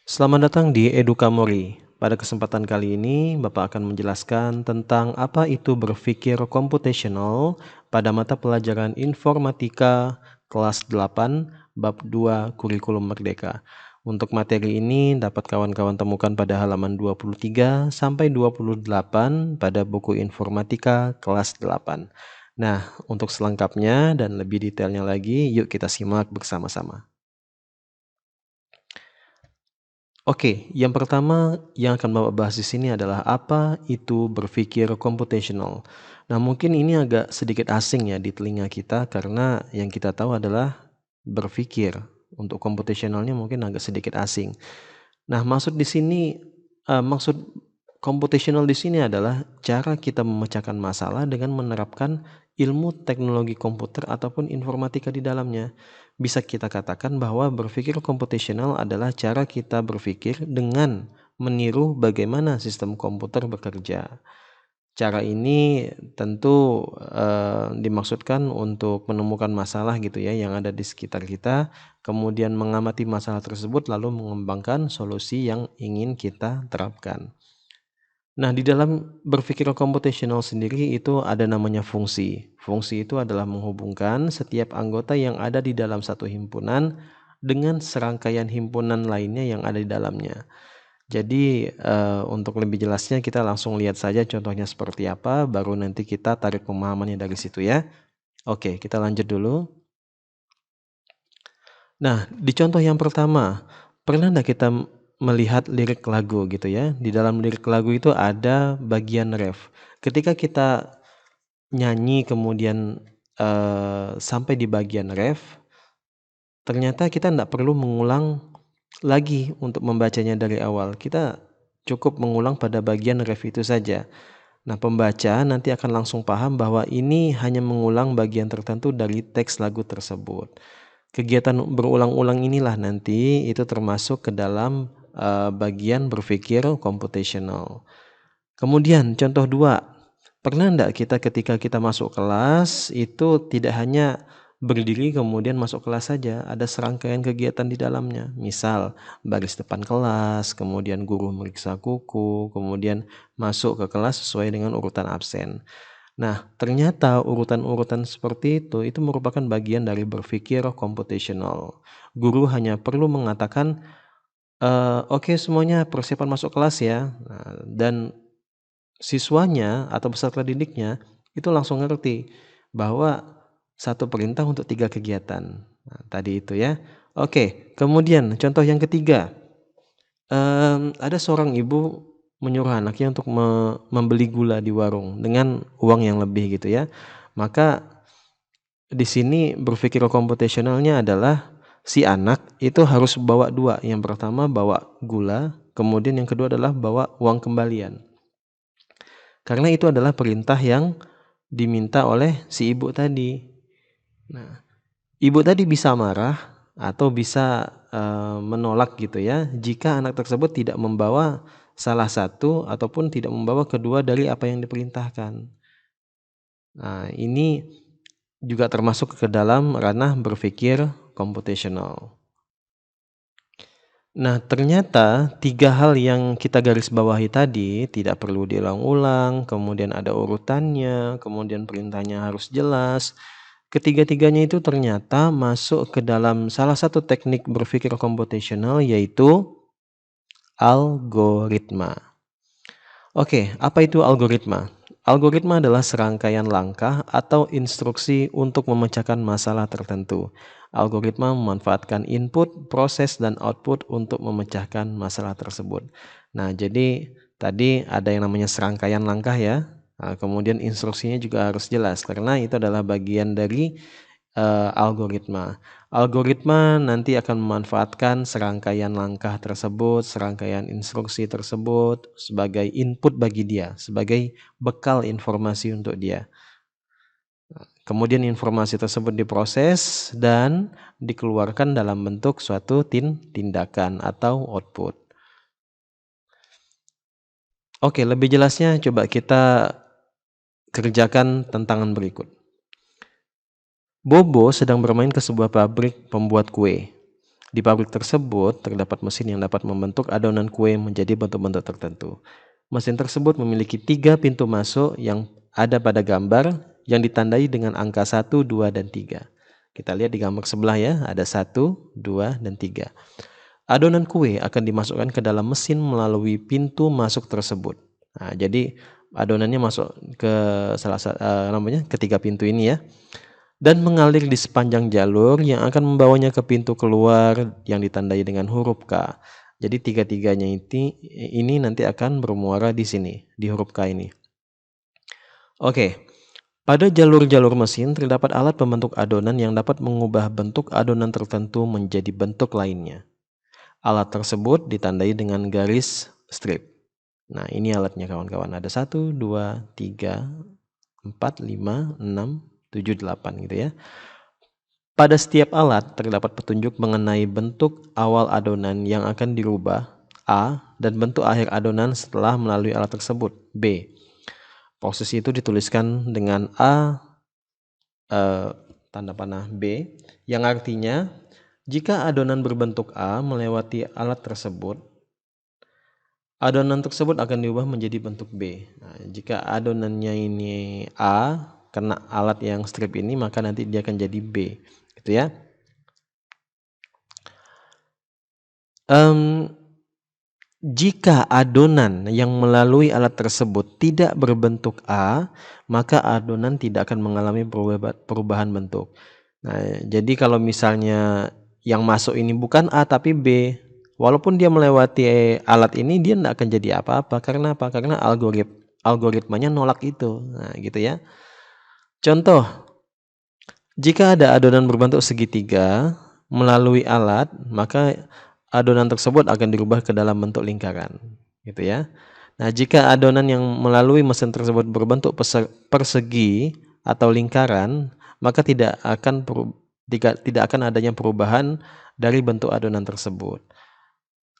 Selamat datang di Edukamori. Pada kesempatan kali ini, Bapak akan menjelaskan tentang apa itu berpikir komputasional pada mata pelajaran Informatika kelas 8, bab 2 Kurikulum Merdeka. Untuk materi ini dapat kawan-kawan temukan pada halaman 23 sampai 28 pada buku Informatika kelas 8. Nah, untuk selengkapnya dan lebih detailnya lagi, yuk kita simak bersama-sama. Oke, yang pertama yang akan Bapak bahas di sini adalah apa itu berpikir computational. Nah, mungkin ini agak sedikit asing ya di telinga kita karena yang kita tahu adalah berpikir. Untuk computationalnya mungkin agak sedikit asing. Nah, maksud computational di sini adalah cara kita memecahkan masalah dengan menerapkan ilmu teknologi komputer ataupun informatika di dalamnya. Bisa kita katakan bahwa berpikir computational adalah cara kita berpikir dengan meniru bagaimana sistem komputer bekerja. Cara ini tentu dimaksudkan untuk menemukan masalah gitu ya yang ada di sekitar kita, kemudian mengamati masalah tersebut lalu mengembangkan solusi yang ingin kita terapkan. Nah, di dalam berpikir computational sendiri itu ada namanya fungsi. Fungsi itu adalah menghubungkan setiap anggota yang ada di dalam satu himpunan dengan serangkaian himpunan lainnya yang ada di dalamnya. Jadi untuk lebih jelasnya kita langsung lihat saja contohnya seperti apa, baru nanti kita tarik pemahamannya dari situ ya. Oke, kita lanjut dulu. Nah, di contoh yang pertama, pernah enggak kita melihat lirik lagu gitu ya? Di dalam lirik lagu itu ada bagian ref. Ketika kita nyanyi kemudian sampai di bagian ref, ternyata kita enggak perlu mengulang lagi untuk membacanya dari awal. Kita cukup mengulang pada bagian ref itu saja. Nah, pembaca nanti akan langsung paham bahwa ini hanya mengulang bagian tertentu dari teks lagu tersebut. Kegiatan berulang-ulang inilah nanti itu termasuk ke dalam bagian berpikir computational. Kemudian contoh 2, pernah enggak kita ketika kita masuk kelas itu tidak hanya berdiri kemudian masuk kelas saja, ada serangkaian kegiatan di dalamnya. Misal baris depan kelas, kemudian guru meriksa kuku, kemudian masuk ke kelas sesuai dengan urutan absen. Nah, ternyata urutan-urutan seperti itu merupakan bagian dari berpikir computational. Guru hanya perlu mengatakan, "Oke semuanya persiapan masuk kelas ya." Nah, dan siswanya atau peserta didiknya itu langsung ngerti bahwa satu perintah untuk 3 kegiatan. Nah, tadi itu ya. Oke, kemudian contoh yang ketiga, ada seorang ibu menyuruh anaknya untuk membeli gula di warung dengan uang yang lebih gitu ya. Maka di sini berpikir computationalnya adalah si anak itu harus bawa 2. Yang pertama bawa gula, kemudian yang kedua adalah bawa uang kembalian. Karena itu adalah perintah yang diminta oleh si ibu tadi. Nah, ibu tadi bisa marah atau bisa menolak gitu ya jika anak tersebut tidak membawa salah satu ataupun tidak membawa kedua dari apa yang diperintahkan. Nah, ini juga termasuk ke dalam ranah berpikir computational. Nah, ternyata 3 hal yang kita garis bawahi tadi tidak perlu diulang-ulang, kemudian ada urutannya, kemudian perintahnya harus jelas. Ketiga-tiganya itu ternyata masuk ke dalam salah satu teknik berpikir computational yaitu algoritma. Oke, apa itu algoritma? Algoritma adalah serangkaian langkah atau instruksi untuk memecahkan masalah tertentu. Algoritma memanfaatkan input, proses, dan output untuk memecahkan masalah tersebut. Nah, jadi tadi ada yang namanya serangkaian langkah ya. Nah, kemudian instruksinya juga harus jelas karena itu adalah bagian dari algoritma. Algoritma nanti akan memanfaatkan serangkaian langkah tersebut, serangkaian instruksi tersebut sebagai input bagi dia, sebagai bekal informasi untuk dia. Kemudian informasi tersebut diproses dan dikeluarkan dalam bentuk suatu tindakan atau output. Oke, lebih jelasnya coba kita kerjakan tantangan berikut. Bobo sedang bermain ke sebuah pabrik pembuat kue. Di pabrik tersebut terdapat mesin yang dapat membentuk adonan kue menjadi bentuk-bentuk tertentu. Mesin tersebut memiliki 3 pintu masuk yang ada pada gambar yang ditandai dengan angka 1, 2, dan 3. Kita lihat di gambar sebelah ya, ada 1, 2, dan 3. Adonan kue akan dimasukkan ke dalam mesin melalui pintu masuk tersebut. Nah, jadi adonannya masuk ke ketiga pintu ini ya, dan mengalir di sepanjang jalur yang akan membawanya ke pintu keluar yang ditandai dengan huruf K. Jadi tiga-tiganya ini nanti akan bermuara di sini, di huruf K ini. Oke, pada jalur-jalur mesin terdapat alat pembentuk adonan yang dapat mengubah bentuk adonan tertentu menjadi bentuk lainnya. Alat tersebut ditandai dengan garis strip. Nah, ini alatnya kawan-kawan. Ada 1, 2, 3, 4, 5, 6, 7, 8 gitu ya. Pada setiap alat terdapat petunjuk mengenai bentuk awal adonan yang akan dirubah A dan bentuk akhir adonan setelah melalui alat tersebut B. Proses itu dituliskan dengan A tanda panah B yang artinya jika adonan berbentuk A melewati alat tersebut, adonan tersebut akan diubah menjadi bentuk B. Nah, jika adonannya ini A kena alat yang strip ini, maka nanti dia akan jadi B, gitu ya. Jika adonan yang melalui alat tersebut tidak berbentuk A, maka adonan tidak akan mengalami perubahan bentuk. Nah, jadi kalau misalnya yang masuk ini bukan A tapi B, walaupun dia melewati alat ini, dia tidak akan jadi apa-apa. Karena apa? Karena algoritmanya nolak itu. Nah, gitu ya. Contoh, jika ada adonan berbentuk segitiga melalui alat, maka adonan tersebut akan dirubah ke dalam bentuk lingkaran, gitu ya. Nah, jika adonan yang melalui mesin tersebut berbentuk persegi atau lingkaran, maka tidak akan adanya perubahan dari bentuk adonan tersebut.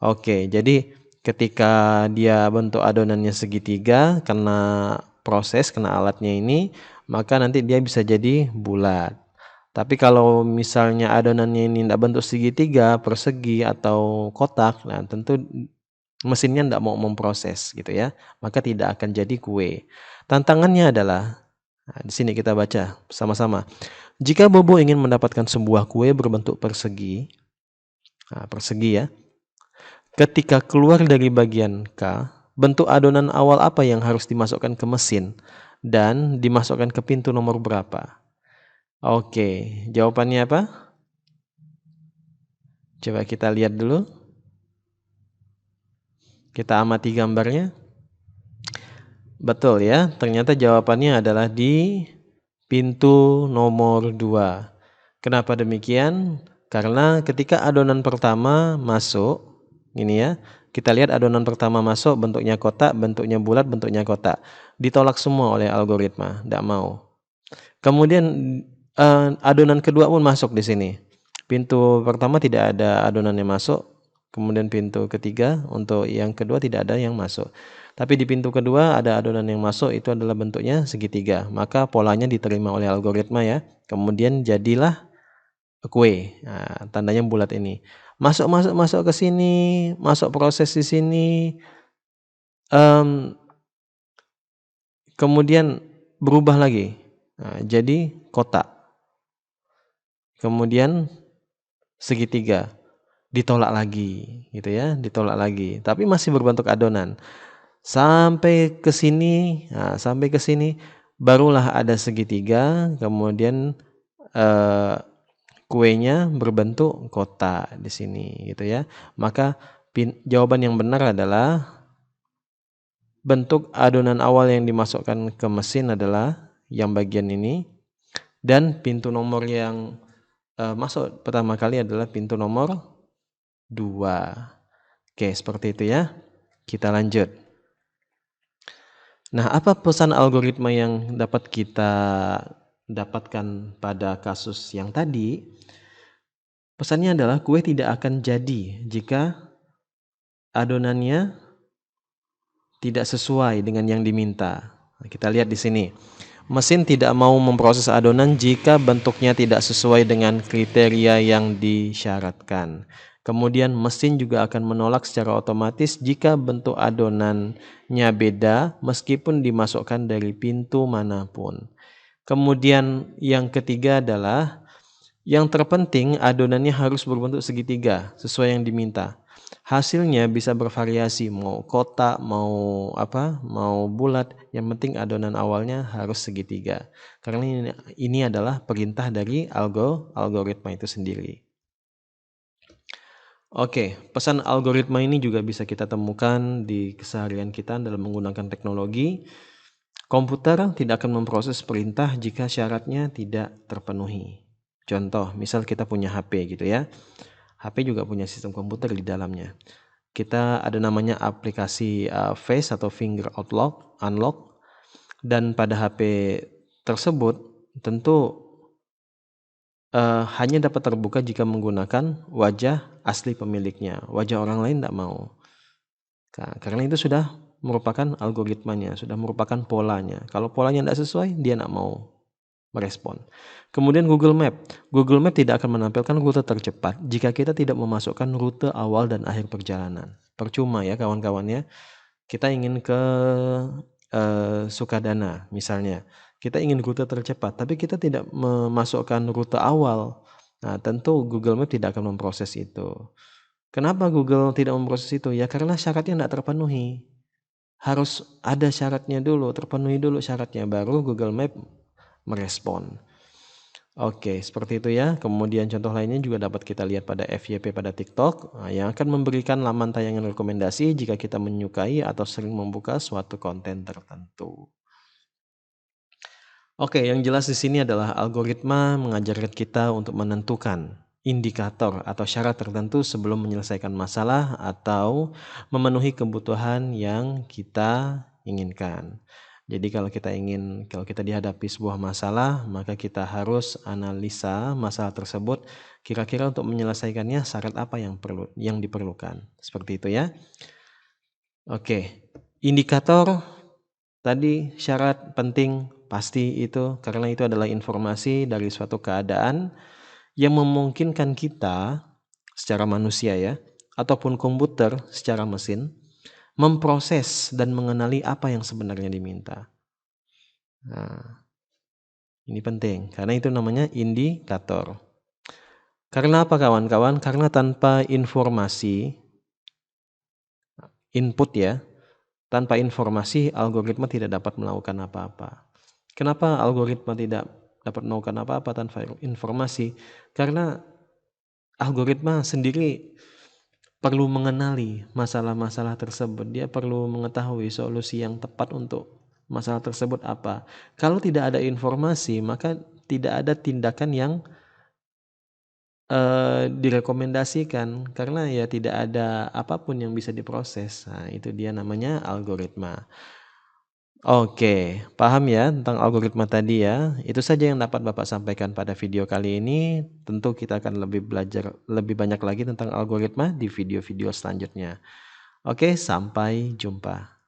Oke, jadi ketika dia bentuk adonannya segitiga, kena alatnya ini, maka nanti dia bisa jadi bulat. Tapi kalau misalnya adonannya ini tidak bentuk segitiga, persegi, atau kotak, nah tentu mesinnya tidak mau memproses gitu ya, maka tidak akan jadi kue. Tantangannya adalah, nah, di sini kita baca sama-sama. Jika Bobo ingin mendapatkan sebuah kue berbentuk persegi, nah, persegi ya, ketika keluar dari bagian K, bentuk adonan awal apa yang harus dimasukkan ke mesin dan dimasukkan ke pintu nomor berapa? Oke, jawabannya apa? Coba kita lihat dulu. Kita amati gambarnya. Betul ya, ternyata jawabannya adalah di pintu nomor 2. Kenapa demikian? Karena ketika adonan pertama masuk, ini ya, kita lihat adonan pertama masuk bentuknya kotak, bentuknya bulat, bentuknya kotak. Ditolak semua oleh algoritma, tidak mau. Kemudian adonan kedua pun masuk di sini. Pintu pertama tidak ada adonan yang masuk, kemudian pintu ketiga untuk yang kedua tidak ada yang masuk. Tapi di pintu kedua ada adonan yang masuk, itu adalah bentuknya segitiga. Maka polanya diterima oleh algoritma ya. Kemudian jadilah kue. Nah, tandanya bulat ini. Masuk ke sini, masuk proses di sini. Kemudian berubah lagi. Nah, jadi kotak. Kemudian segitiga. Ditolak lagi, gitu ya, ditolak lagi. Tapi masih berbentuk adonan. Sampai ke sini, barulah ada segitiga, kemudian kuenya berbentuk kotak di sini, gitu ya. Maka jawaban yang benar adalah bentuk adonan awal yang dimasukkan ke mesin adalah yang bagian ini, dan pintu nomor yang masuk pertama kali adalah pintu nomor 2. Oke, seperti itu ya. Kita lanjut. Nah, apa pesan algoritma yang dapat kita dapatkan pada kasus yang tadi? Pesannya adalah kue tidak akan jadi jika adonannya tidak sesuai dengan yang diminta. Nah, kita lihat di sini. Mesin tidak mau memproses adonan jika bentuknya tidak sesuai dengan kriteria yang disyaratkan. Kemudian mesin juga akan menolak secara otomatis jika bentuk adonannya beda meskipun dimasukkan dari pintu manapun. Kemudian yang ketiga adalah yang terpenting adonannya harus berbentuk segitiga sesuai yang diminta. Hasilnya bisa bervariasi, mau kotak, mau bulat. Yang penting adonan awalnya harus segitiga. Karena ini adalah perintah dari algoritma itu sendiri. Oke, pesan algoritma ini juga bisa kita temukan di keseharian kita dalam menggunakan teknologi. Komputer tidak akan memproses perintah jika syaratnya tidak terpenuhi. Contoh, misal kita punya HP gitu ya. HP juga punya sistem komputer di dalamnya. Kita ada namanya aplikasi face atau finger unlock, dan pada HP tersebut tentu hanya dapat terbuka jika menggunakan wajah asli pemiliknya. Wajah orang lain tidak mau. Karena itu sudah merupakan algoritmanya, sudah merupakan polanya. Kalau polanya tidak sesuai, dia tidak mau merespon. Kemudian Google Map. Google Map tidak akan menampilkan rute tercepat jika kita tidak memasukkan rute awal dan akhir perjalanan. Percuma ya kawan-kawannya. Kita ingin ke Sukadana misalnya. Kita ingin rute tercepat, tapi kita tidak memasukkan rute awal. Nah, tentu Google Map tidak akan memproses itu. Kenapa Google tidak memproses itu? Ya karena syaratnya tidak terpenuhi. Harus ada syaratnya dulu, terpenuhi dulu syaratnya, baru Google Map merespon. Oke, seperti itu ya. Kemudian contoh lainnya juga dapat kita lihat pada FYP pada TikTok, yang akan memberikan laman tayangan rekomendasi jika kita menyukai atau sering membuka suatu konten tertentu. Oke, yang jelas di sini adalah algoritma mengajarkan kita untuk menentukan indikator atau syarat tertentu sebelum menyelesaikan masalah atau memenuhi kebutuhan yang kita inginkan. Jadi kalau kita dihadapi sebuah masalah, maka kita harus analisa masalah tersebut, kira-kira untuk menyelesaikannya syarat apa yang diperlukan. Seperti itu ya. Oke, indikator tadi syarat penting pasti itu karena itu adalah informasi dari suatu keadaan yang memungkinkan kita secara manusia ya ataupun komputer secara mesin memproses dan mengenali apa yang sebenarnya diminta. Nah, ini penting karena itu namanya indikator. Karena apa kawan-kawan? Karena tanpa informasi input ya, tanpa informasi algoritma tidak dapat melakukan apa-apa. Kenapa algoritma tidak dapat melakukan apa-apa tanpa informasi? Karena algoritma sendiri perlu mengenali masalah-masalah tersebut. Dia perlu mengetahui solusi yang tepat untuk masalah tersebut apa. Kalau tidak ada informasi, maka tidak ada tindakan yang direkomendasikan karena ya tidak ada apapun yang bisa diproses. Nah, itu dia namanya algoritma. Oke, paham ya tentang algoritma tadi ya. Itu saja yang dapat Bapak sampaikan pada video kali ini. Tentu kita akan belajar lebih banyak lagi tentang algoritma di video-video selanjutnya. Oke, sampai jumpa.